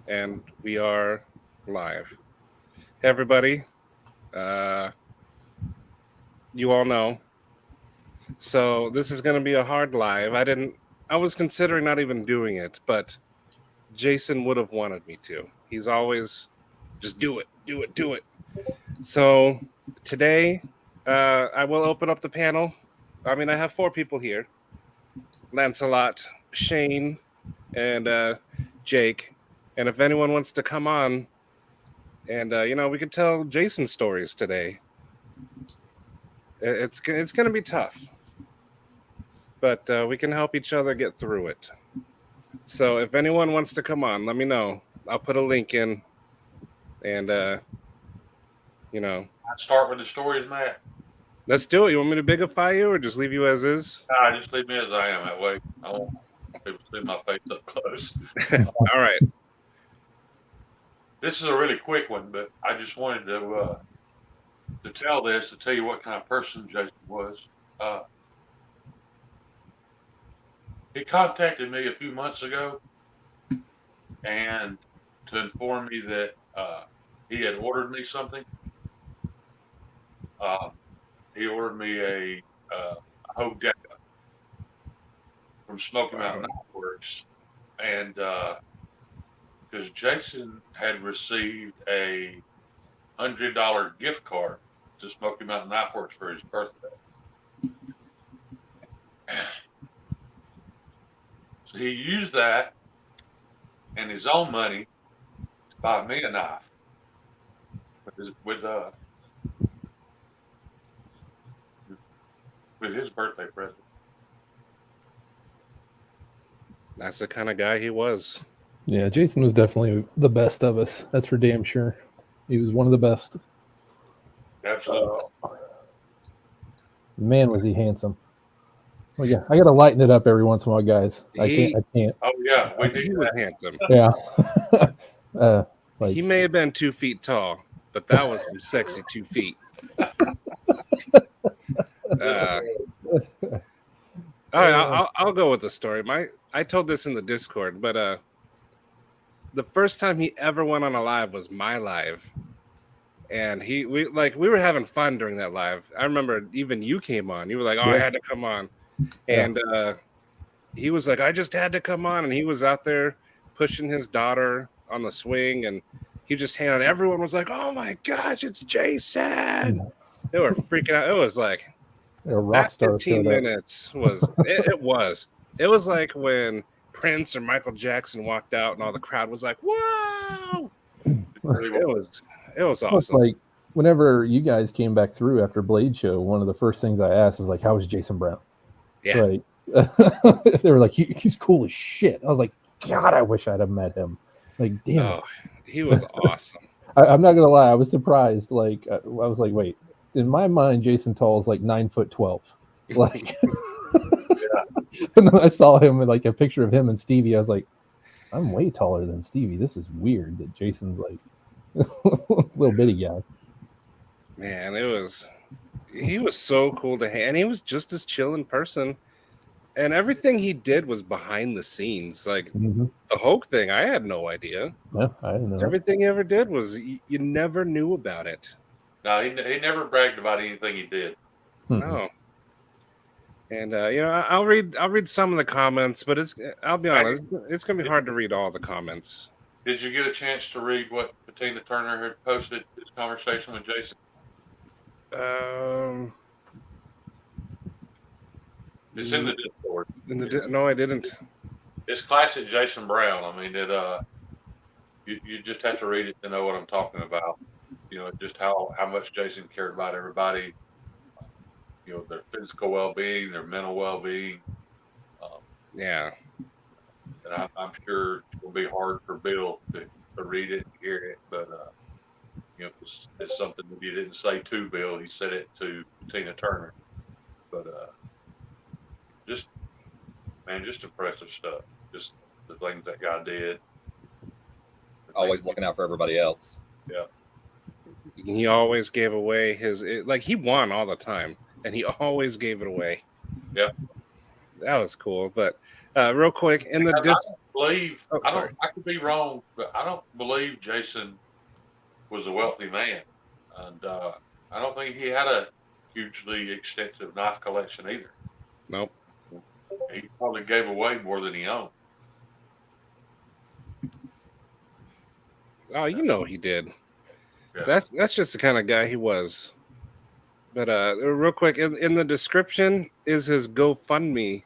And we are live. Hey, everybody. Uh, you all know. So this is going to be a hard live. I was considering not even doing it, but Jason would have wanted me to. He's always just do it, do it, do it. So today, I will open up the panel. I have 4 people here: Lancelot, Shane, and Jake. And if anyone wants to come on, and we could tell Jason stories today. It's going to be tough, but we can help each other get through it. So if anyone wants to come on, let me know. I'll put a link in, and I start with the stories, Matt. let's do it. You want me to bigify you, or just leave you as is? Nah, just leave me as I am. That way, I won't want people to see my face up close. All right. This is a really quick one, but I just wanted to tell you what kind of person Jason was. He contacted me a few months ago, and to inform me that he had ordered me something. He ordered me a Hodega from Smoky Mountain Knife Works, and because Jason had received a $100 gift card to Smoky Mountain Knife Works for his birthday. So he used that and his own money to buy me a knife with his birthday present. That's the kind of guy he was. Yeah, Jason was definitely the best of us. That's for damn sure. He was one of the best. Absolutely. Man, was he handsome. Well, yeah, I got to lighten it up every once in a while, guys. I can't. Oh yeah, He was handsome. Yeah. He may have been 2 feet tall, but that was some sexy 2 feet. All right, I'll go with the story. I told this in the Discord, but the first time he ever went on a live was my live, and we were having fun during that live. I remember even you came on. You were like, "Oh, I had to come on," and he was like, "I just had to come on," and he was out there pushing his daughter on the swing, and he just handed. Everyone was like, "Oh my gosh, it's Jason!" They were freaking out. It was like a rock star. 15 minutes was it was like when Prince or Michael Jackson walked out and all the crowd was like, "Wow!" It was awesome. Like whenever you guys came back through after Blade Show, one of the first things I asked is like, "How was Jason Brown?" Yeah, right. They were like, he's cool as shit. I was like, God, I wish I'd have met him. Like, damn. He was awesome. I'm not gonna lie, I was surprised. Like, I was like, wait. In my mind, Jason Tall is like 9'12". Like, and then I saw him with like a picture of him and Stevie. I was like, I'm way taller than Stevie. This is weird that Jason's like little bitty guy. Man, he was so cool to hang, and he was just as chill in person. And everything he did was behind the scenes. Like the Hulk thing, I had no idea. Yeah, I didn't know. Everything he ever did was you never knew about it. No, he never bragged about anything he did. No. And I'll read some of the comments, but I'll be honest, it's gonna be hard to read all the comments. Did you get a chance to read what Tina Turner had posted this conversation with Jason? It's in the Discord. No, I didn't. It's classic Jason Brown. I mean, you just have to read it to know what I'm talking about. Just how much Jason cared about everybody. Their physical well-being, their mental well-being. Yeah. And I'm sure it will be hard for Bill to read it and hear it, but it's something that he didn't say to Bill. He said it to Tina Turner. But just impressive stuff. Just the things that guy did. Always looking out for everybody else. Yeah. He always gave away he won all the time, and he always gave it away. Yeah. That was cool. But real quick, believe Oh, I sorry. don't. I could be wrong, but I don't believe Jason was a wealthy man, and I don't think he had a hugely extensive knife collection either. Nope. He probably gave away more than he owned. Oh, you know he did. Yeah. That's just the kind of guy he was. But real quick, in the description is his GoFundMe.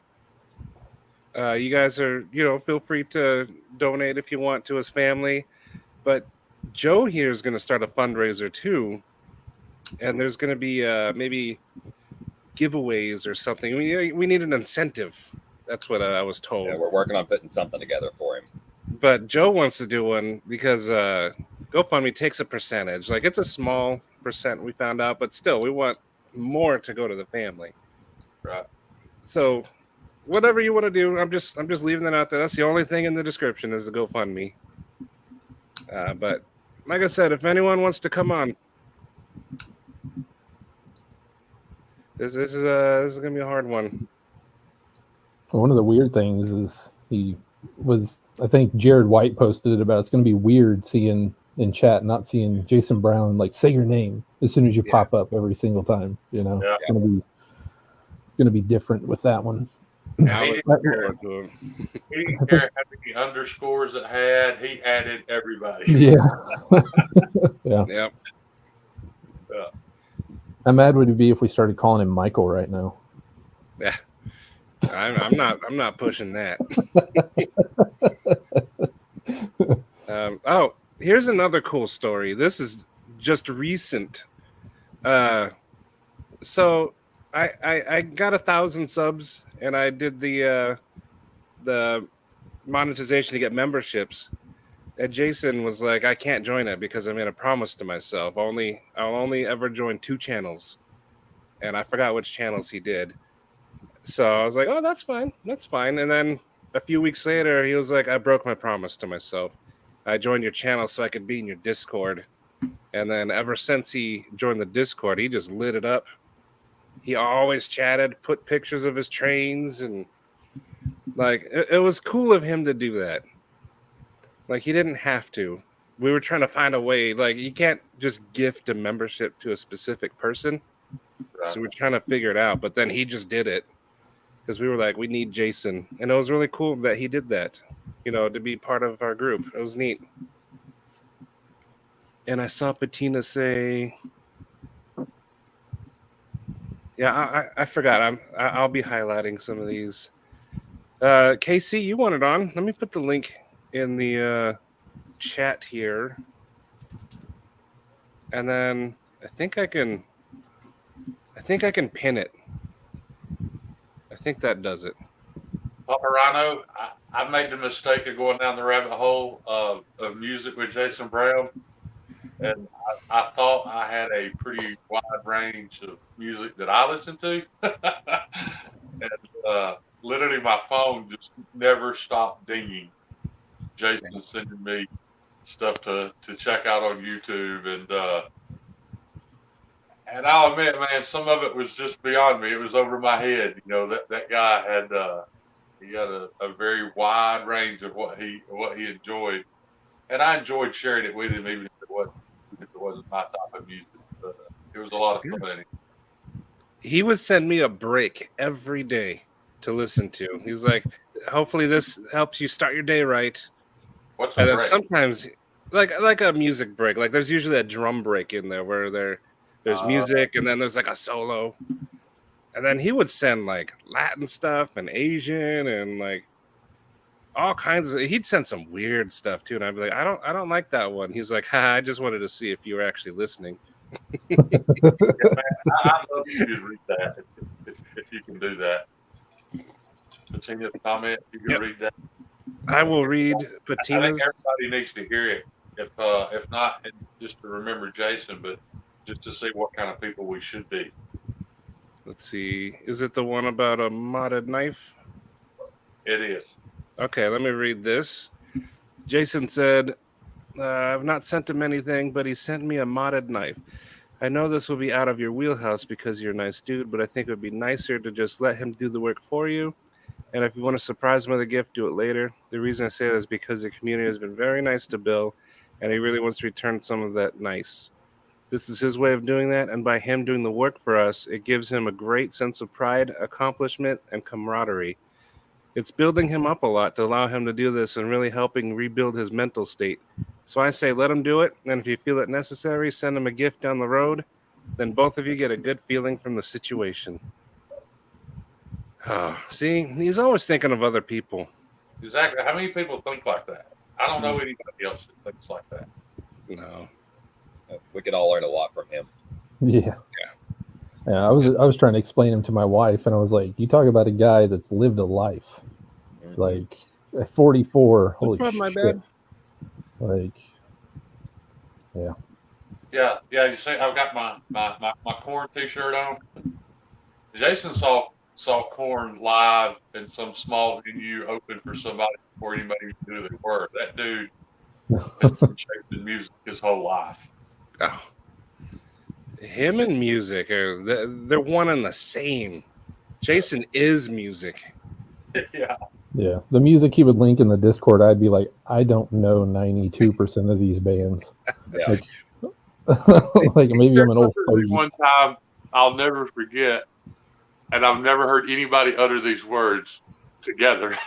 You guys are, feel free to donate if you want to his family. But Joe here is going to start a fundraiser too, and there's going to be maybe giveaways or something. We need an incentive. That's what I was told. Yeah, we're working on putting something together for him. But Joe wants to do one because GoFundMe takes a percentage. Like, it's a small percent, we found out, but still, we want more to go to the family. Right. So whatever you want to do, I'm just leaving that out there. That's the only thing in the description is the GoFundMe. But like I said, if anyone wants to come on, this is gonna be a hard one. One of the weird things is I think Jared White posted it about it's going to be weird seeing in chat, not seeing Jason Brown like say your name as soon as you pop up every single time. Yeah. It's going to be different with that one. Yeah, He didn't care how many underscores it had. He added everybody. Yeah. Yeah. Yep. How mad would it be if we started calling him Michael right now? Yeah. I'm not pushing that. Oh, here's another cool story. This is just recent. So I got 1,000 subs, and I did the monetization to get memberships. And Jason was like, I can't join it because I made a promise to myself. I'll only ever join 2 channels. And I forgot which channels he did. So I was like, oh, that's fine. That's fine. And then a few weeks later, he was like, I broke my promise to myself. I joined your channel so I could be in your Discord. And then ever since he joined the Discord, he just lit it up. He always chatted, put pictures of his trains, and like it was cool of him to do that. Like, he didn't have to. We were trying to find a way. Like, you can't just gift a membership to a specific person. Right. So we're trying to figure it out. But then he just did it. Because we were like, we need Jason. And it was really cool that he did that, to be part of our group. It was neat. And I saw Patina say, yeah, I forgot. I'll be highlighting some of these. KC, you want it on? Let me put the link in the chat here. And then I think I can pin it. I think that does it. Paparano, I made the mistake of going down the rabbit hole of music with Jason Brown, and I thought I had a pretty wide range of music that I listened to, and literally my phone just never stopped dinging. Jason sending me stuff to check out on YouTube, and I'll admit, man, some of it was just beyond me. It was over my head. That guy had he had a very wide range of what he enjoyed, and I enjoyed sharing it with him, even if it wasn't my type of music. But it was a lot of fun. He would send me a break every day to listen to. He was like, "Hopefully, this helps you start your day right." What's a And then break? sometimes, like a music break, like there's usually a drum break in there where there's music and then there's like a solo. And then he would send like Latin stuff and Asian and like all kinds of. He'd send some weird stuff too, and I'd be like, I don't like that one. He's like, I just wanted to see if you were actually listening. Yeah, man, I'd love for you to read that if you can do that. Patina's comment, you can read that. I will read I Patina's. think everybody needs to hear it. If not, just to remember Jason, but just to see what kind of people we should be. Let's see. Is it the one about a modded knife? It is. Okay, let me read this. Jason said, I've not sent him anything, but he sent me a modded knife. I know this will be out of your wheelhouse because you're a nice dude, but I think it would be nicer to just let him do the work for you. And if you want to surprise him with a gift, do it later. The reason I say that is because the community has been very nice to Bill, and he really wants to return some of that nice. This is his way of doing that, and by him doing the work for us, it gives him a great sense of pride, accomplishment, and camaraderie. It's building him up a lot to allow him to do this and really helping rebuild his mental state. So I say let him do it, and if you feel it necessary, send him a gift down the road. Then both of you get a good feeling from the situation. Oh, see, he's always thinking of other people. Exactly. How many people think like that? I don't know anybody else that thinks like that. No. We could all learn a lot from him. Yeah. Yeah, I was trying to explain him to my wife, and I was like, "You talk about a guy that's lived a life, like at 44. Holy That's shit! my bad. Like, yeah, Yeah. You see, I've got my corn T-shirt on. Jason saw Corn live in some small venue open for somebody before anybody knew who they were. That dude has been chasing music his whole life. Oh. Him and music they're one and the same. Jason is music. Yeah. yeah. The music he would link in the Discord, I'd be like, I don't know 92% of these bands. Yeah. Like, like maybe I'm an old fogey. One time I'll never forget, and I've never heard anybody utter these words together.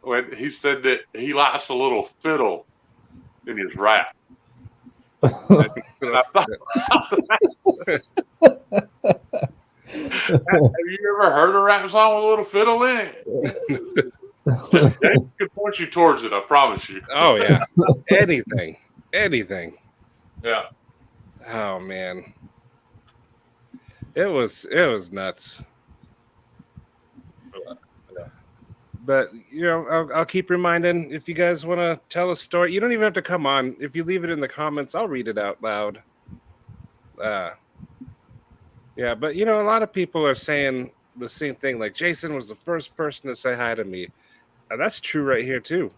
When he said that he likes a little fiddle in his rap. And I thought, have you ever heard a rap song with a little fiddle in it? Jason could point you towards it, I promise you. Oh yeah. Anything. Yeah. Oh man. It was nuts. But I'll keep reminding if you guys want to tell a story. You don't even have to come on. If you leave it in the comments, I'll read it out loud. Yeah, but a lot of people are saying the same thing. Like Jason was the first person to say hi to me. That's true right here too.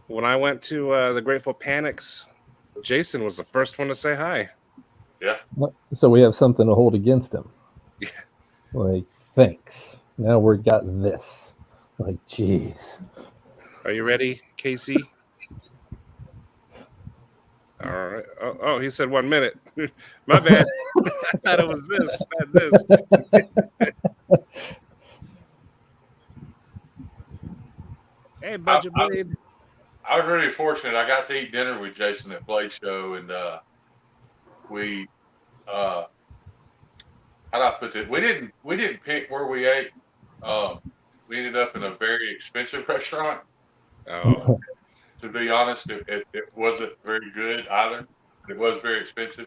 When I went to the Grateful Panics, Jason was the first one to say hi. Yeah. So we have something to hold against him. Yeah. Like, thanks. Now we've got this. Like, jeez. Are you ready, Casey? All right. Oh, he said 1 minute. My bad. I thought it was this, not this. Hey, Budget Blade. I was really fortunate. I got to eat dinner with Jason at Blade Show, and we how do I put it? We didn't pick where we ate. We ended up in a very expensive restaurant. Oh. To be honest, it wasn't very good either. It was very expensive,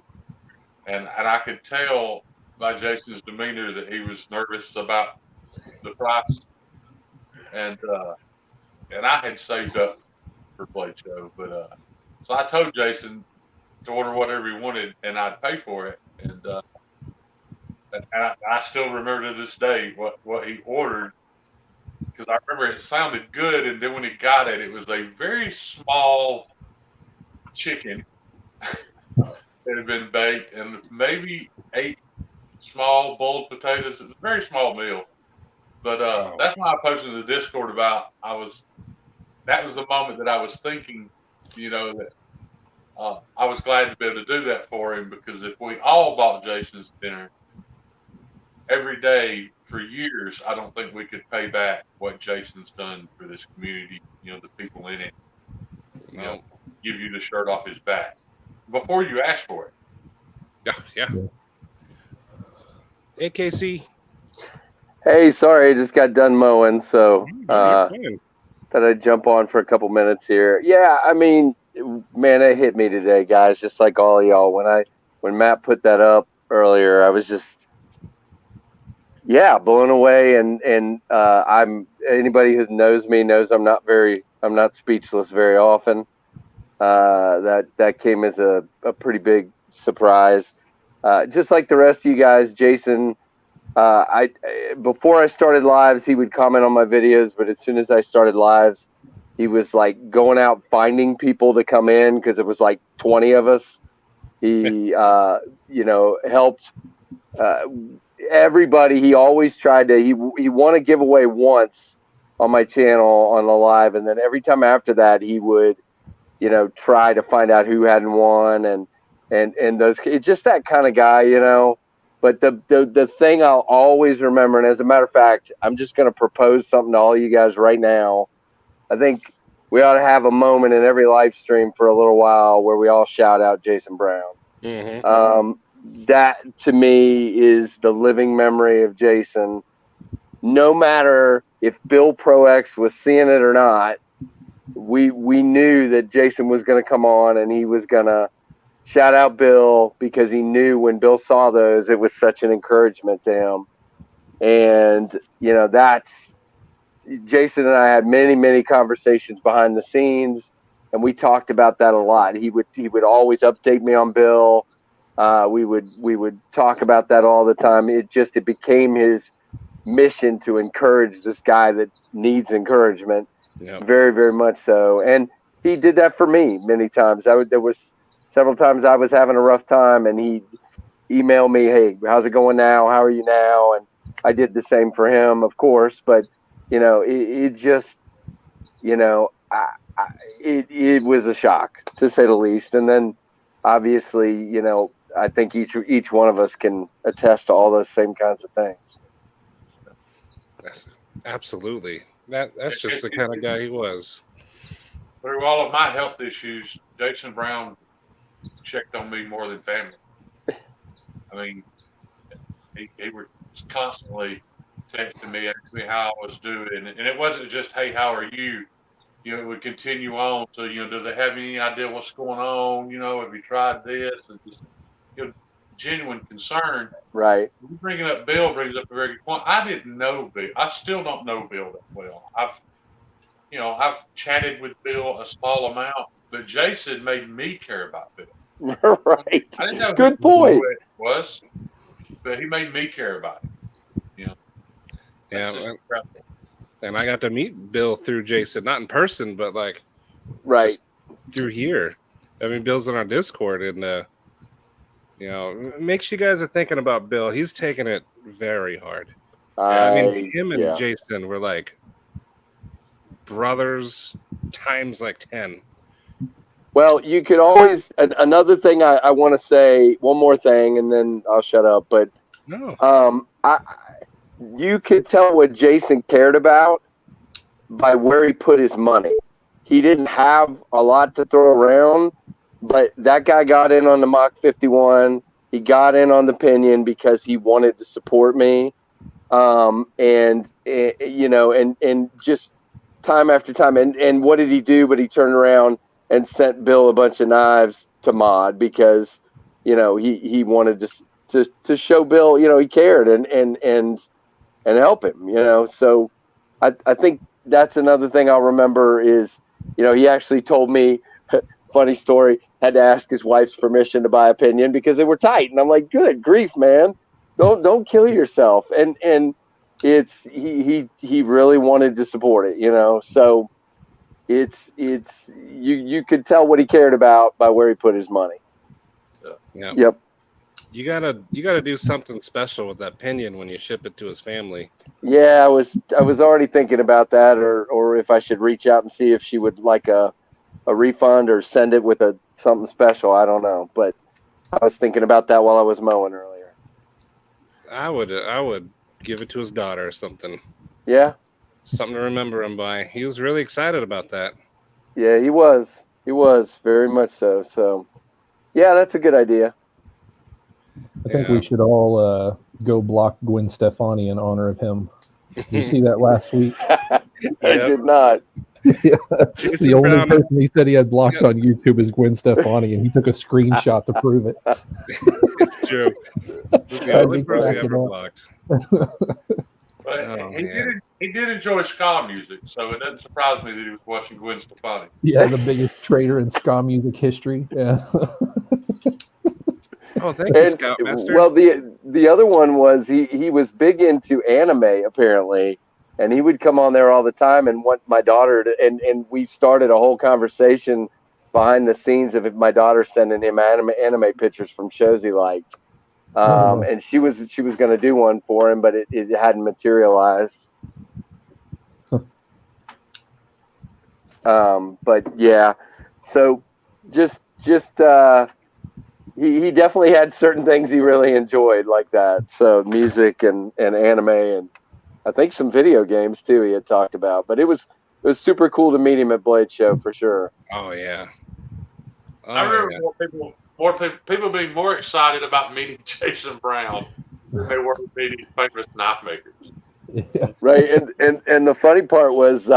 and I could tell by Jason's demeanor that he was nervous about the price, and I had saved up for Blade Show, but so I told Jason to order whatever he wanted, and I'd pay for it, and I still remember to this day what he ordered, because I remember it sounded good, and then when he got it, it was a very small chicken that had been baked, and maybe 8 small boiled potatoes. It was a very small meal, but that's why I posted in the Discord about that was the moment that I was thinking, that I was glad to be able to do that for him, because if we all bought Jason's dinner every day for years, I don't think we could pay back what Jason's done for this community, the people in it, give you the shirt off his back before you ask for it. Yeah. Hey, Casey. Hey, sorry, I just got done mowing, so thought I'd jump on for a couple minutes here. Yeah, I mean, man, it hit me today, guys, just like all of y'all. When Matt put that up earlier, I was just blown away, and I'm anybody who knows me knows I'm not speechless very often. That came as a pretty big surprise. Just like the rest of you guys, Jason, before I started lives, he would comment on my videos, but as soon as I started lives, he was like going out finding people to come in, because it was like 20 of us. He helped everybody, he always tried to, he won a giveaway once on my channel on the live. And then every time after that, he would, try to find out who hadn't won and those, it's just that kind of guy, But the thing I'll always remember, and as a matter of fact, I'm just going to propose something to all you guys right now. I think we ought to have a moment in every live stream for a little while where we all shout out Jason Brown. Mm-hmm. That to me is the living memory of Jason. No matter if Bill Pro X was seeing it or not, we knew that Jason was going to come on and he was going to shout out Bill because he knew when Bill saw those, it was such an encouragement to him. And, that's Jason and I had many, many conversations behind the scenes, and we talked about that a lot. He would always update me on Bill. We would talk about that all the time. It became his mission to encourage this guy that needs encouragement. Yep. Very, very much so. And he did that for me many times. There was several times I was having a rough time and he'd email me, "Hey, how's it going now? How are you now?" And I did the same for him, of course, but it just, it was a shock to say the least. And then obviously, I think each one of us can attest to all those same kinds of things. Absolutely. That's just the kind of guy he was. Through all of my health issues, Jason Brown checked on me more than family. I mean, he was constantly texting me, asking me how I was doing, and it wasn't just, "Hey, how are you?" It would continue on to, do they have any idea what's going on? Have you tried this? And just, genuine concern. Right. Bringing up Bill brings up a very good point. I didn't know Bill. I still don't know Bill that well. I've chatted with Bill a small amount, but Jason made me care about Bill. Right. I didn't know good point. Who it was, but he made me care about it. Yeah. And I got to meet Bill through Jason, not in person, but right through here. I mean, Bill's in our Discord, and make sure you guys are thinking about Bill. He's taking it very hard. Him and Jason were like brothers times 10. Well, you could always, another thing I want to say, one more thing, and then I'll shut up. But no, you could tell what Jason cared about by where he put his money. He didn't have a lot to throw around, but that guy got in on the Mach 51. He got in on the Pinion because he wanted to support me. And just time after time. And what did he do? But he turned around and sent Bill a bunch of knives to mod because, he wanted to show Bill, he cared and help him, So I think that's another thing I'll remember is, he actually told me, funny story, had to ask his wife's permission to buy a Pinion because they were tight. And I'm like, good grief, man. Don't kill yourself. And it's, he really wanted to support it, So it's you could tell what he cared about by where he put his money. Yeah. Yep. You gotta do something special with that Pinion when you ship it to his family. Yeah, I was already thinking about that, or if I should reach out and see if she would like a refund or send it with something special. I don't know, but I was thinking about that while I was mowing earlier. I would give it to his daughter or something. Yeah. Something to remember him by. He was really excited about that. Yeah, he was. He was very much so. So, yeah, that's a good idea. I think we should all go block Gwen Stefani in honor of him. Did you see that last week? I did not. Yeah. The only person he said he had blocked on YouTube is Gwen Stefani, and he took a screenshot to prove it. It's true. He's the only person he ever blocked. But he did enjoy ska music, so it doesn't surprise me that he was watching Gwen Stefani. Yeah, the biggest traitor in ska music history. Yeah. Oh, thank you, Scoutmaster. Well, the other one was he was big into anime apparently, and he would come on there all the time and want my daughter to, and we started a whole conversation behind the scenes of my daughter sending him anime pictures from shows he liked. no. And she was going to do one for him, but it hadn't materialized. But yeah, so just he definitely had certain things he really enjoyed like that. So music and anime, and I think some video games too. He had talked about, but it was super cool to meet him at Blade Show for sure. Oh yeah. I Oh remember yeah. more people being more excited about meeting Jason Brown than they were meeting famous knife makers. Yeah. Right, and the funny part was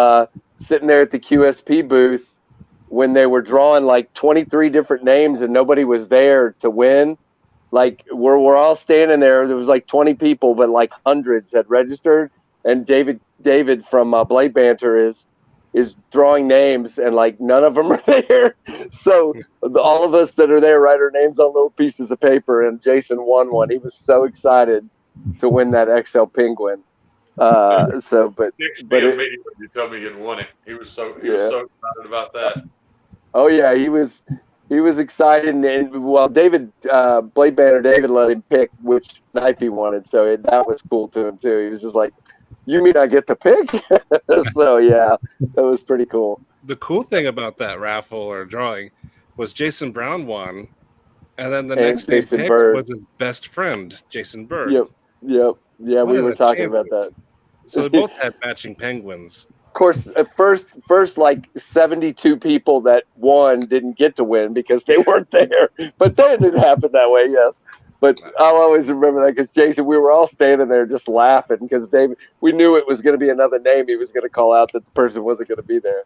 sitting there at the QSP booth when they were drawing like 23 different names and nobody was there to win. Like we're all standing there. There was like 20 people, but like hundreds had registered. And David from Blade Banter is drawing names, and like none of them are there. So all of us that are there write our names on little pieces of paper. And Jason won one. He was so excited to win that XL Penguin. So, but immediately you told me he had won it. He was so excited about that. Oh yeah, he was excited, and well, David Blade Banner David let him pick which knife he wanted, so that was cool to him too. He was just like, "You mean I get to pick?" So yeah, that was pretty cool. The cool thing about that raffle or drawing was Jason Brown won, and then the And next name Jason picked Bird. was his best friend, Jason Bird. Yep, yeah, What we are were the talking about chances? that. So they both had matching penguins. Of course, at first, like 72 people that won didn't get to win because they weren't there. But then it didn't happen that way, yes. But I'll always remember that because Jason, we were all standing there just laughing because David, we knew it was going to be another name he was going to call out that the person wasn't going to be there.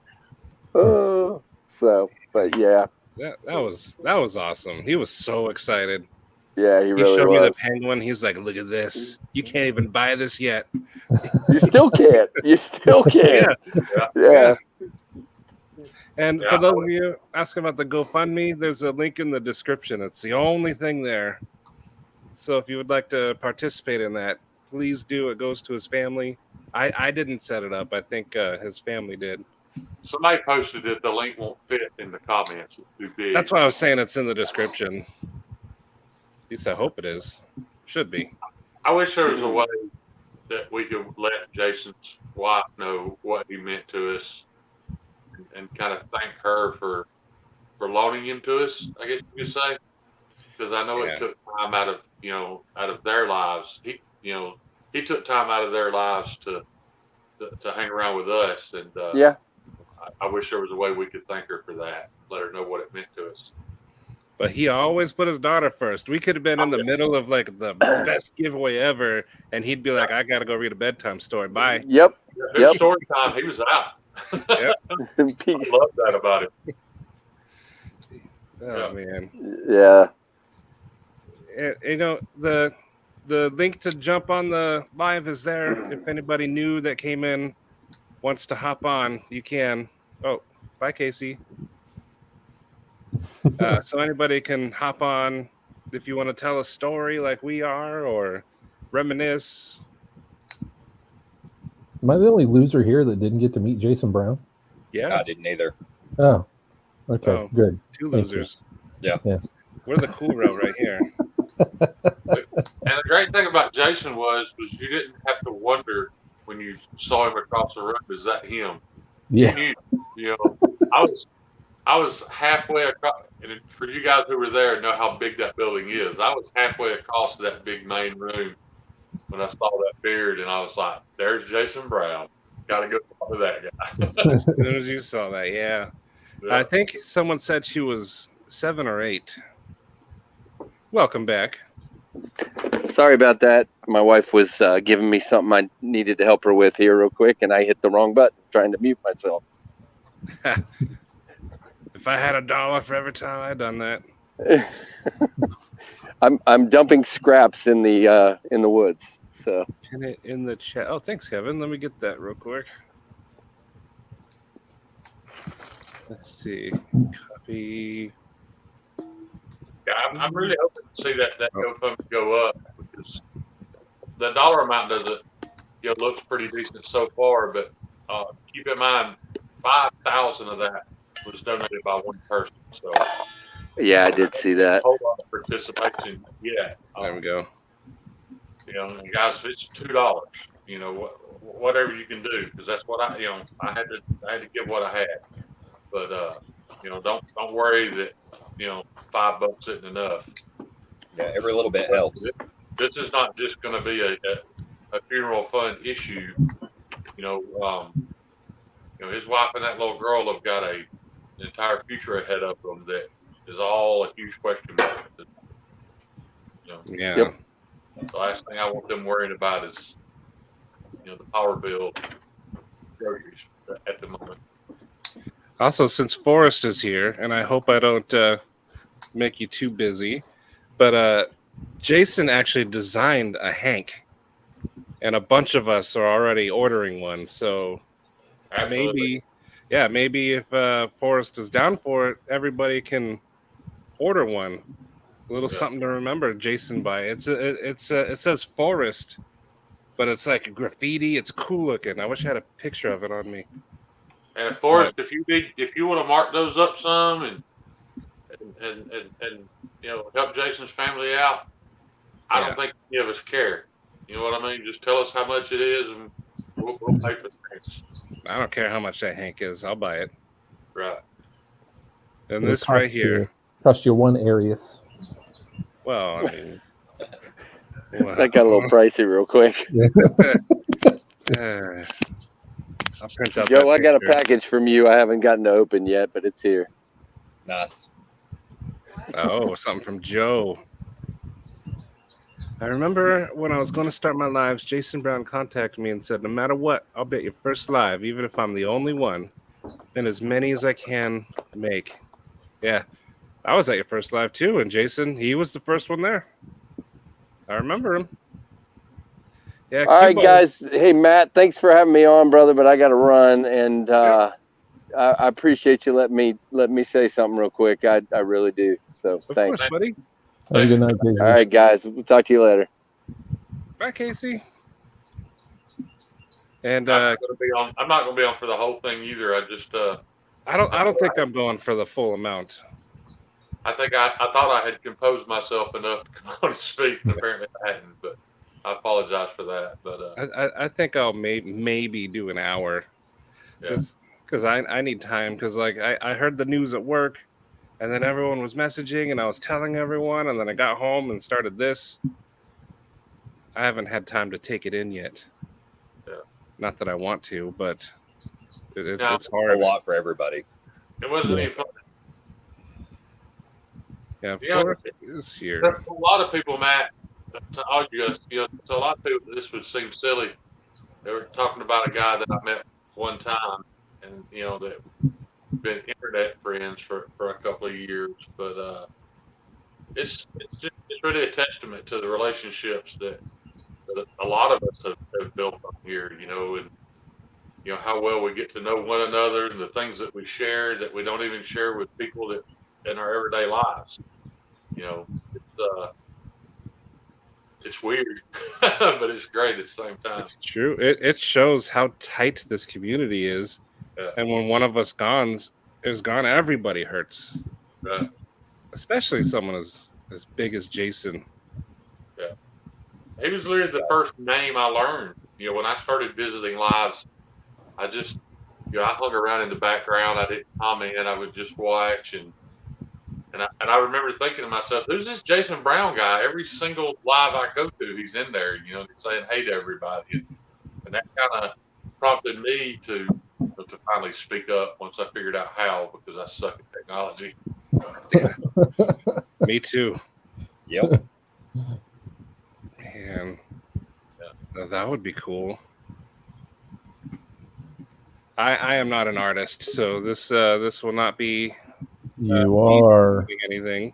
So, but yeah. That was awesome. He was so excited. Yeah, he He really showed me the was. penguin. He's like, "Look at this. You can't even buy this yet." You still can't. You still can't. Yeah. And for those of you asking about the GoFundMe, there's a link in the description. It's the only thing there. So if you would like to participate in that, please do. It goes to his family. I didn't set it up. I think his family did. Somebody posted that the link won't fit in the comments. It's too big. That's why I was saying it's in the description. At least I hope it is. Should be. I wish there was a way that we could let Jason's wife know what he meant to us and kind of thank her for loaning him to us, I guess you could say. Because I know it took time out of their lives. He took time out of their lives to hang around with us, and I wish there was a way we could thank her for that. Let her know what it meant to us. But he always put his daughter first. We could have been in the middle of like the best giveaway ever, and he'd be like, "I gotta go read a bedtime story. Bye." Yep. Story time. He was out. Yep. I love that about it. Oh man. Yeah. You know, the link to jump on the live is there. If anybody new that came in wants to hop on, you can. Oh, bye, Casey. So anybody can hop on if you want to tell a story like we are or reminisce. Am I the only loser here that didn't get to meet Jason Brown? Yeah. I didn't either. Oh, okay, Oh, good. Two Thank losers. Yeah. We're the cool row right here. And the great thing about Jason was you didn't have to wonder when you saw him across the room, is that him? Yeah. You knew, I was halfway across, and for you guys who were there know how big that building is. I was halfway across that big main room when I saw that beard, and I was like, "There's Jason Brown. Got to go talk to that guy." As soon as you saw that, yeah. I think someone said she was 7 or 8. Welcome back. Sorry about that. My wife was giving me something I needed to help her with here real quick, and I hit the wrong button trying to mute myself. If I had $1 for every time I'd done that. I'm dumping scraps in the woods. So Pin it in the chat. Oh, thanks, Kevin. Let me get that real quick. Let's see. Copy. Yeah, I'm really hoping to see that GoFundMe go up because the dollar amount looks pretty decent so far, but keep in mind 5,000 of that was donated by one person. So Yeah, I did see that. Whole lot of participation yet. There we go. You know, and guys, if it's $2, you know, whatever you can do, because that's what I had to give what I had. But you know, don't worry that $5 isn't enough. Yeah, every little bit helps. This is not just going to be a funeral fund issue. You know, his wife and that little girl have got an entire future ahead of them that is all a huge question mark. You know, Yeah. Yep. the last thing I want them worrying about is, the power bill, groceries at the moment. Also, since Forrest is here, and I hope I don't make you too busy, but Jason actually designed a Hank, and a bunch of us are already ordering one. So Absolutely. maybe if Forrest is down for it, everybody can order one. A little something to remember Jason by. It says Forrest, but it's like graffiti. It's cool looking. I wish I had a picture of it on me. And Forrest, if you want to mark those up some and help Jason's family out, I don't think any of us care. You know what I mean? Just tell us how much it is, and we'll pay for the things. I don't care how much that Hank is. I'll buy it. Right. And this right here. Cost you one Arius. Well, I mean, That got a little pricey real quick. I'll print out Joe, I got a picture. package from you. I haven't gotten to open yet, but it's here. Nice. Oh, something from Joe. I remember when I was going to start my lives, Jason Brown contacted me and said, no matter what, I'll be at your first live, even if I'm the only one, and as many as I can make. Yeah, I was at your first live too, and Jason, he was the first one there. I remember him. Yeah. All right, Kimbo. guys. Hey, Matt, thanks for having me on, brother, but I got to run, and I appreciate you letting me say something real quick. I really do. So Of thanks. course, buddy. Have a good night, Jason. All right, guys. We'll talk to you later. Bye, Casey. And I'm not going to be on for the whole thing either. I just I don't think I'm going for the full amount. I think I thought I had composed myself enough to come on and speak, and apparently I hadn't. But I apologize for that. But I think I'll maybe do an hour, because I need time. Because like I heard the news at work, and then everyone was messaging, and I was telling everyone, and then I got home and started this. I haven't had time to take it in yet. Yeah. Not that I want to, but it's A hard. lot for everybody. it wasn't any fun. Yeah, Yeah. Forrest is here. A lot of people, Matt, to all you guys, to a lot of people, this would seem silly. They were talking about a guy that I met one time, and that been internet friends for a couple of years, but it's really a testament to the relationships that a lot of us have built up here, and how well we get to know one another, and the things that we share that we don't even share with people that in our everyday lives. It's weird, but it's great at the same time. It's true. It shows how tight this community is, and when one of us is gone, everybody hurts. Right. Especially someone as big as Jason. Yeah, he was literally the first name I learned. When I started visiting lives, I just, I hung around in the background. I didn't comment. I would just watch, and I remember thinking to myself, "Who's this Jason Brown guy?" Every single live I go to, he's in there, saying hey to everybody, and that kind of prompted me to finally speak up once I figured out how, because I suck at technology. Me too. Yep. Man, that would be cool. I am not an artist, so this will not be. You are. Anything.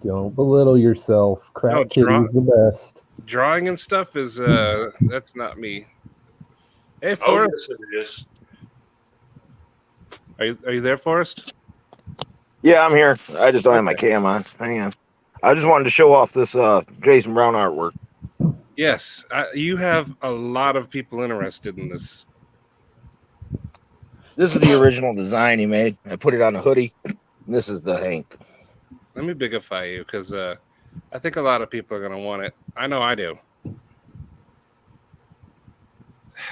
Don't belittle yourself. Crap Kitty is the best. Drawing and stuff is that's not me. Hey, Oh, Forrest. yes, it is. Are you there, Forrest? Yeah, I'm here. I just don't have my cam on. Hang on. I just wanted to show off this Jason Brown artwork. Yes, you have a lot of people interested in this. This is the original design he made. I put it on a hoodie. This is the Hank. Let me bigify you because I think a lot of people are gonna want it. I know I do.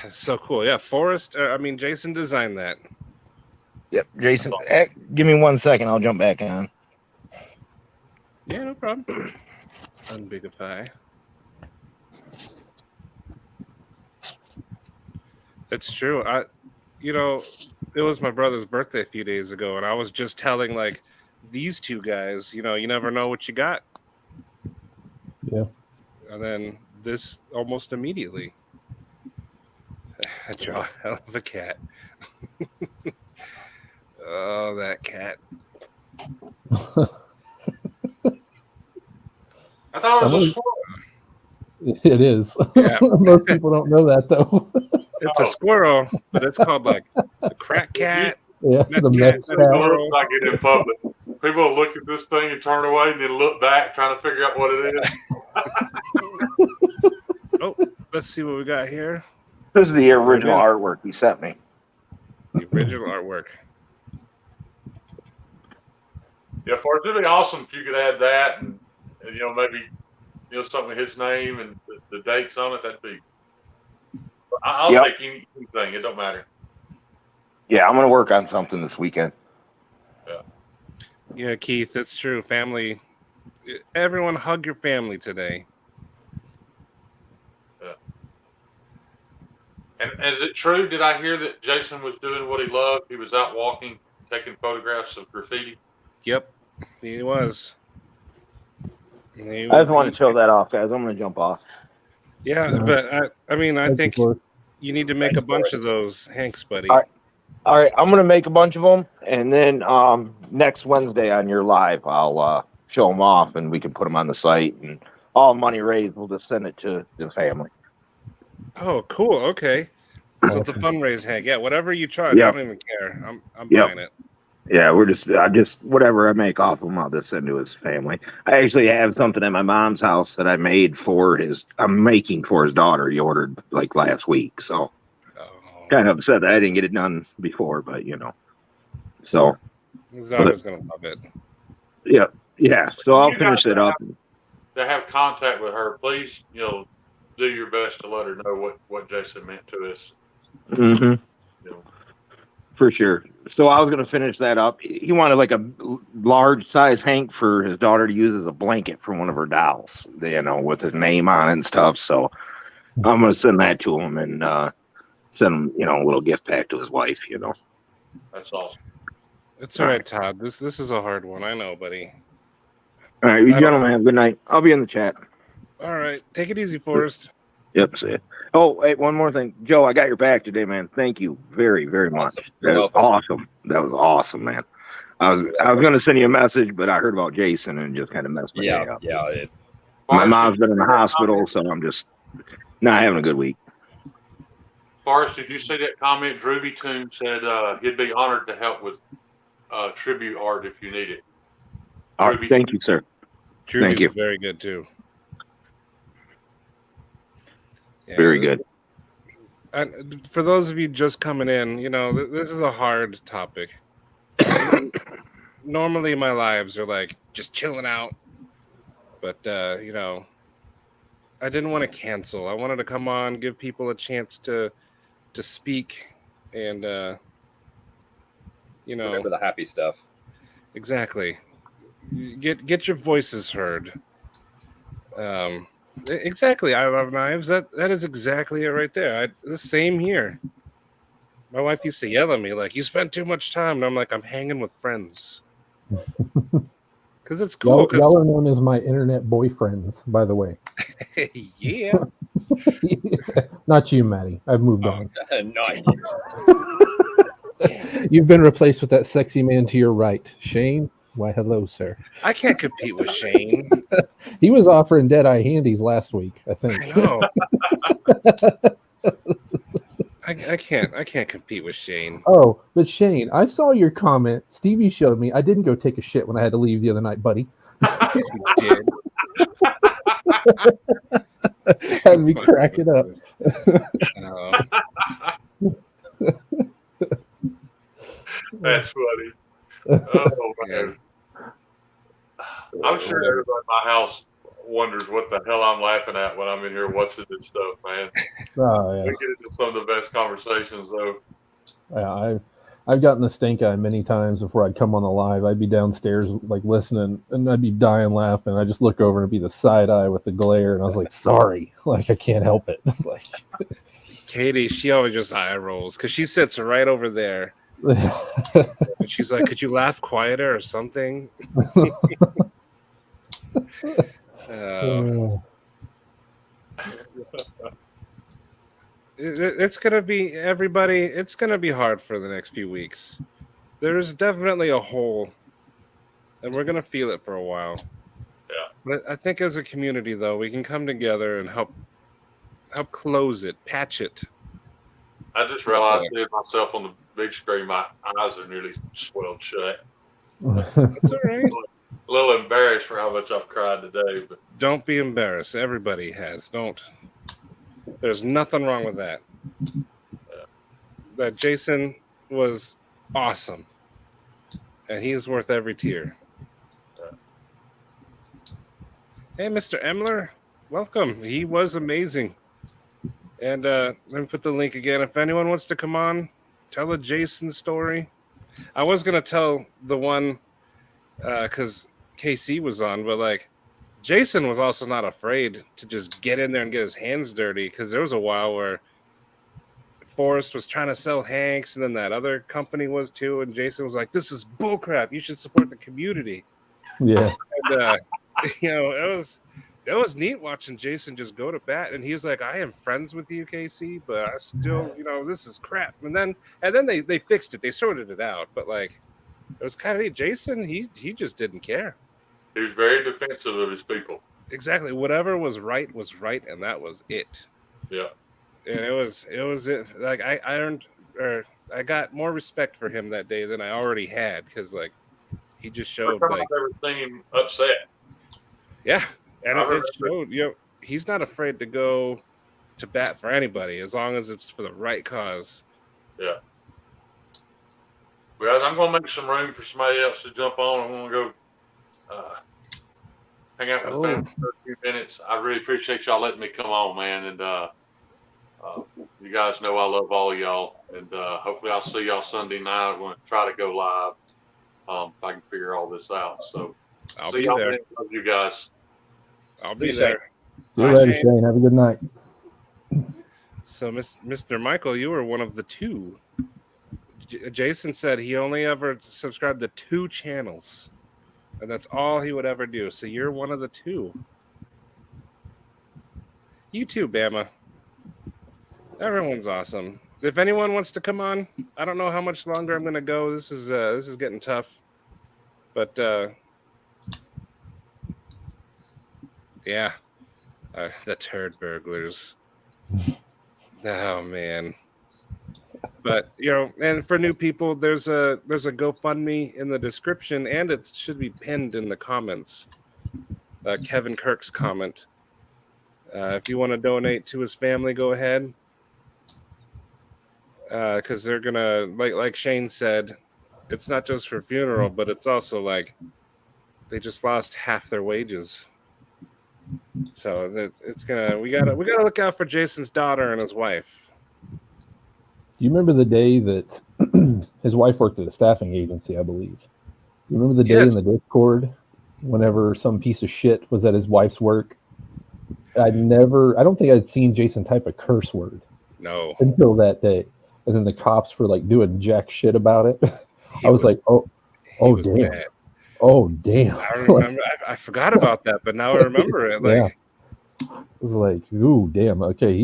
It's so cool. Yeah, Forrest. Jason designed that. Yep, Jason. Give me 1 second. I'll jump back on. Yeah, no problem. Unbigify. It's true. It was my brother's birthday a few days ago, and I was just telling like these two guys, you never know what you got. Yeah. And then this almost immediately. I draw a hell of a cat. Oh, that cat. I thought it was a squirrel. It is. Yeah. Most people don't know that though. It's a squirrel, but it's called like the crack cat. Yeah, That the cat, Met that It squirrel. looks like it in public. People will look at this thing and turn away and then look back trying to figure out what it is. Oh, let's see what we got here. This is the original is. artwork he sent me. The original artwork. Yeah, Forrest, it'd be awesome if you could add that and maybe something with his name and the dates on it. That'd be. I'll Yep. take anything. It don't matter. Yeah, I'm gonna work on something this weekend. Yeah, Keith, it's true. Family. Everyone hug your family today. Yeah. And is it true? Did I hear that Jason was doing what he loved? He was out walking, taking photographs of graffiti. Yep, he was. I just want to show that off, guys. I'm gonna jump off. Yeah, No. but I think For- you need to make a bunch of those, Hanks, buddy. All right, I'm gonna make a bunch of them, and then next Wednesday on your live, I'll show them off, and we can put them on the site, and all money raised, we'll just send it to the family. Oh, cool. Okay. So it's a fundraise, Hank. Yeah, whatever you charge, Yep. I don't even care. I'm Yep. buying it. Yeah, I just whatever I make off of them, I'll just send to his family. I actually have something at my mom's house that I made I'm making for his daughter. He ordered like last week, so Oh, kind of upset that I didn't get it done before, but so his daughter's gonna love it. yeah. So I'll finish it up. To have contact with her, please, do your best to let her know what Jason meant to us. Mm-hmm. You know. For sure. So I was going to finish that up. He wanted like a large size Hank for his daughter to use as a blanket for one of her dolls, with his name on it and stuff. So I'm going to send that to him and send him, a little gift pack to his wife, That's awesome. It's all right, Todd. This is a hard one. I know, buddy. All right, you gentlemen have a good night. I'll be in the chat. All right, take it easy, Forrest. Yep, see it. Oh, hey, one more thing. Joe, I got your back today, man. Thank you very, very much. Awesome. You're That was welcome. awesome. That was awesome, man. I was going to send you a message, but I heard about Jason and just kind of messed my day up. Yeah. My mom's been in the hospital, so I'm just not having a good week. Forrest, did you see that comment? Drooby Toon said he'd be honored to help with tribute art if you need it. All right, thank you, sir. Drew's you. very good too. Yeah, Very good. And for those of you just coming in, this is a hard topic. Normally, my lives are like just chilling out, but I didn't want to cancel. I wanted to come on, give people a chance to speak, and Remember the happy stuff. exactly get your voices heard. Exactly. I love knives. That is exactly it right there. The same here. My wife used to yell at me like, "You spend too much time," and I'm like, "I'm hanging with friends." Because it's cool. Y'all are known as my internet boyfriends, by the way. Yeah. Not you, Maddie. I've moved on. Not You've been replaced with that sexy man to your right, Shane. Why, hello, sir. I can't compete with Shane. He was offering Deadeye handies last week, I think. I know. I can't compete with Shane. Oh, but Shane, I saw your comment. Stevie showed me. I didn't go take a shit when I had to leave the other night, buddy. Yes, he did. Had me cracking up. That's funny. Oh man. I'm sure everybody in my house wonders what the hell I'm laughing at when I'm in here watching this stuff, man. Oh We yeah, get into some of the best conversations, though. yeah. I've gotten the stink eye many times before I'd come on the live. I'd be downstairs like listening, and I'd be dying laughing. I just look over and it'd be the side eye with the glare, and I was like, "Sorry, like I can't help it." Like, Katie, she always just eye rolls because she sits right over there. And she's like, "Could you laugh quieter or something?" It's gonna be everybody. It's gonna be hard for the next few weeks. There's definitely a hole, and we're gonna feel it for a while. Yeah. But I think as a community, though, we can come together and help close it, patch it. I just realized seeing myself on the big screen, my eyes are nearly swelled shut. That's all right. A little embarrassed for how much I've cried today, but Don't be embarrassed. Everybody has. Don't. There's nothing wrong with that. That Jason was awesome, and he's worth every tear. Hey, Mr. Emler, welcome. He was amazing. And let me put the link again. If anyone wants to come on, tell a Jason story. I was gonna tell the one because KC was on, but like Jason was also not afraid to just get in there and get his hands dirty because there was a while where Forrest was trying to sell Hanks, and then that other company was too, and Jason was like, "This is bullcrap. You should support the community." yeah, And it was neat watching Jason just go to bat, and he's like, "I am friends with you, KC, but I still, this is crap." And then they fixed it, they sorted it out, but like it was kind of neat. Jason, he just didn't care. he was very defensive of his people. Exactly, whatever was right, and that was it. Yeah. And it was it. Like I got more respect for him that day than I already had because like he just showed First time like I've ever seen him upset. yeah, and I it remember. showed. He's not afraid to go to bat for anybody as long as it's for the right cause. Yeah. Well, I'm going to make some room for somebody else to jump on. I'm going to go hang out with the family for a few minutes. I really appreciate y'all letting me come on, man. And you guys know I love all of y'all. And hopefully I'll see y'all Sunday night. I'm going to try to go live if I can figure all this out. So I'll see be y'all. there. Man. Love you guys. I'll See be you, there. see you Bye, later, Shane. Shane. Have a good night. So, Mr. Michael, you were one of the two. Jason said he only ever subscribed to 2 channels, and that's all he would ever do. So you're one of the 2. You too, Bama. Everyone's awesome. If anyone wants to come on, I don't know how much longer I'm gonna go. This is getting tough, but yeah, the turd burglars. Oh man. But and for new people, there's a GoFundMe in the description, and it should be pinned in the comments. Kevin Kirk's comment. If you want to donate to his family, go ahead. Because they're gonna like Shane said, it's not just for funeral, but it's also like they just lost half their wages. So it's gonna we gotta look out for Jason's daughter and his wife. You remember the day that his wife worked at a staffing agency, I believe. You remember the day Yes. in the Discord whenever some piece of shit was at his wife's work? I don't think I'd seen Jason type a curse word No. until that day. And then the cops were like doing jack shit about it. I was like, oh damn. Mad. Oh damn. I remember. I forgot about that, but now I remember it. Like, yeah. It was like, ooh, damn. Okay,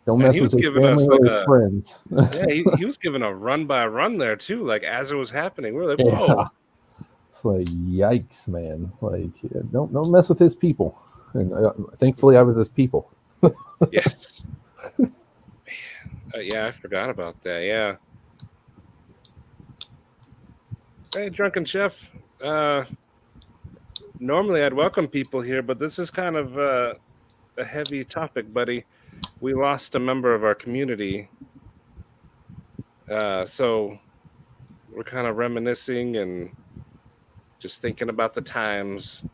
don't and mess he with was his giving family us or like his a friends. yeah. He was giving a run by run there too. Like as it was happening, we were like, whoa. Yeah. It's like, yikes, man. Like, don't mess with his people. And thankfully, I was his people. Yes. Man. Yeah, I forgot about that. Yeah. Hey, Drunken Chef. Normally I'd welcome people here, but this is kind of a heavy topic, buddy. We lost a member of our community. So we're kind of reminiscing and just thinking about the times.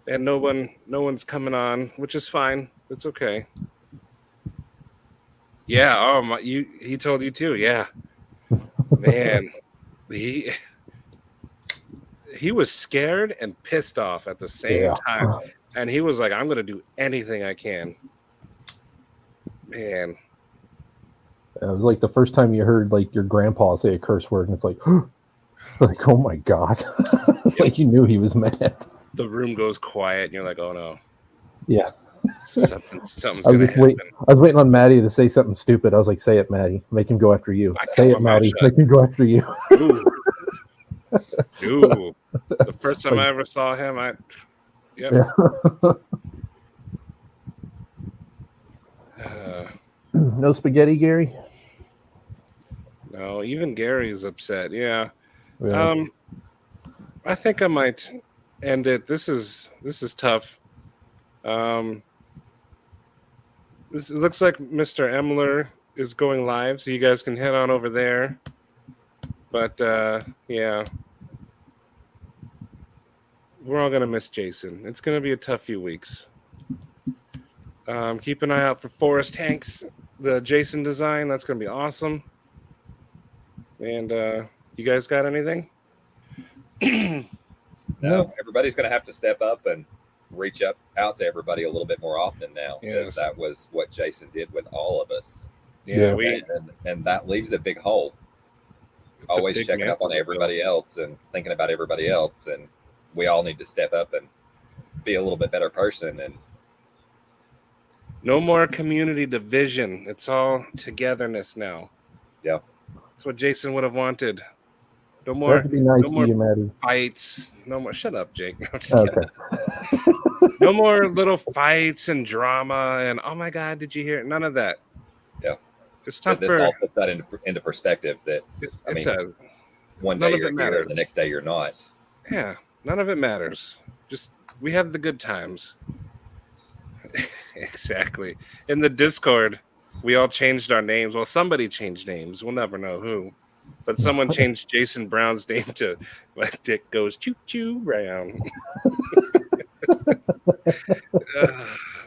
And no one's coming on, which is fine. It's okay. Yeah. Oh my, he told you too. Yeah. Man, he was scared and pissed off at the same time. And he was like, I'm gonna do anything I can. Man. It was like the first time you heard like your grandpa say a curse word, and it's like, like, oh my god, like you knew he was mad. The room goes quiet, and you're like, oh no. Yeah. Something's gonna happen. I was waiting on Maddie to say something stupid. I was like, say it, Maddie. Make him go after you. Say it, Maddie. Make him go after you. Ooh. The first time I ever saw him, Yeah. No spaghetti, Gary? No, even Gary's upset. Yeah. Yeah. I think I might end it. This is tough. It looks like Mr. Emler is going live, so you guys can head on over there. But yeah, we're all gonna miss Jason. It's gonna be a tough few weeks. Keep an eye out for Forrest Hanks, the Jason design. That's gonna be awesome. And you guys got anything? No, everybody's going to have to step up and reach out to everybody a little bit more often now, because Yes. that was what Jason did with all of us. Yeah, and that leaves a big hole. it's a Always big checking up mantle on to fill. everybody else and thinking about everybody else, and we all need to step up and be a little bit better person. And No more community division. It's all togetherness now. Yeah. That's what Jason would have wanted. No You more have to be nice no to more you, Maddie. fights. No more. Shut up, Jake. No, I'm just Okay. kidding. No more little fights and drama and oh my god, did you hear it? None of that. Yeah. It's time this for all puts that into perspective that it, I mean, does. one None day of you're it here, matters. the next day you're not. Yeah, none of it matters. Just we have the good times. Exactly. In the Discord, we all changed our names. Well, somebody changed names. We'll never know who. But someone changed Jason Brown's name to like Dick Goes Choo Choo Brown.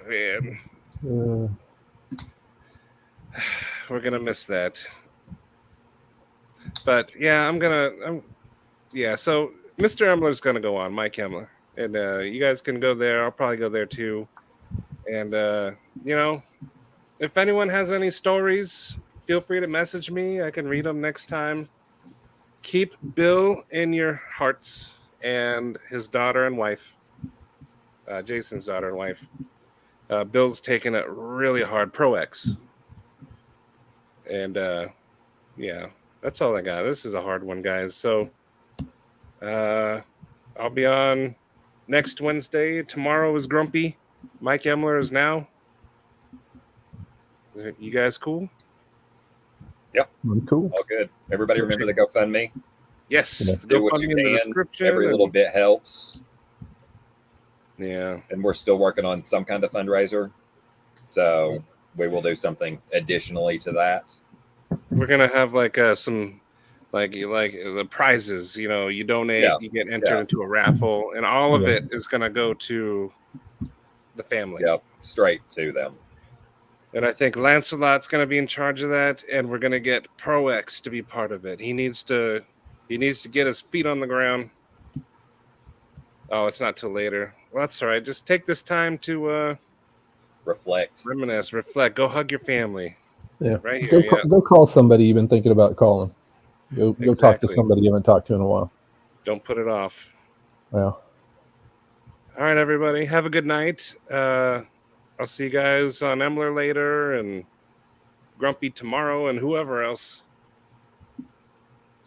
Man, we're gonna miss that. But yeah, so Mr. Emler's gonna go on, Mike Emler. And you guys can go there. I'll probably go there too. And if anyone has any stories, feel free to message me. I can read them next time. Keep Bill in your hearts and his daughter and wife, Jason's daughter and wife. Bill's taking it really hard, Pro X. And yeah, that's all I got. This is a hard one, guys. So I'll be on next Wednesday. Tomorrow is Grumpy. Mike Emler is now. You guys cool? Cool. All good. Everybody remember the GoFundMe. Yes. Yeah. Do what you can. Every little bit helps. Yeah. And we're still working on some kind of fundraiser. So we will do something additionally to that. We're gonna have like some like the prizes. You donate, you get entered into a raffle, and all of it is gonna go to the family. Yep, straight to them. And I think Lancelot's going to be in charge of that, and we're going to get Pro X to be part of it. He needs to get his feet on the ground. Oh, it's not till later. Well, that's all right. Just take this time to reflect, reminisce, reflect. Go hug your family. Yeah, right here. Go call somebody you've been thinking about calling. Go talk to somebody you haven't talked to in a while. Don't put it off. Yeah. All right, everybody. Have a good night. I'll see you guys on Emler later and Grumpy tomorrow and whoever else.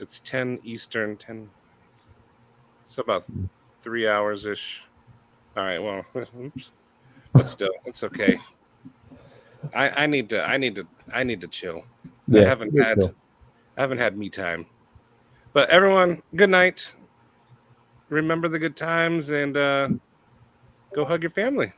It's 10 Eastern, 10. So about 3 hours-ish. All right, well, oops. But still, it's okay. I need to chill. Yeah, I haven't had me time. But everyone, good night. Remember the good times and go hug your family.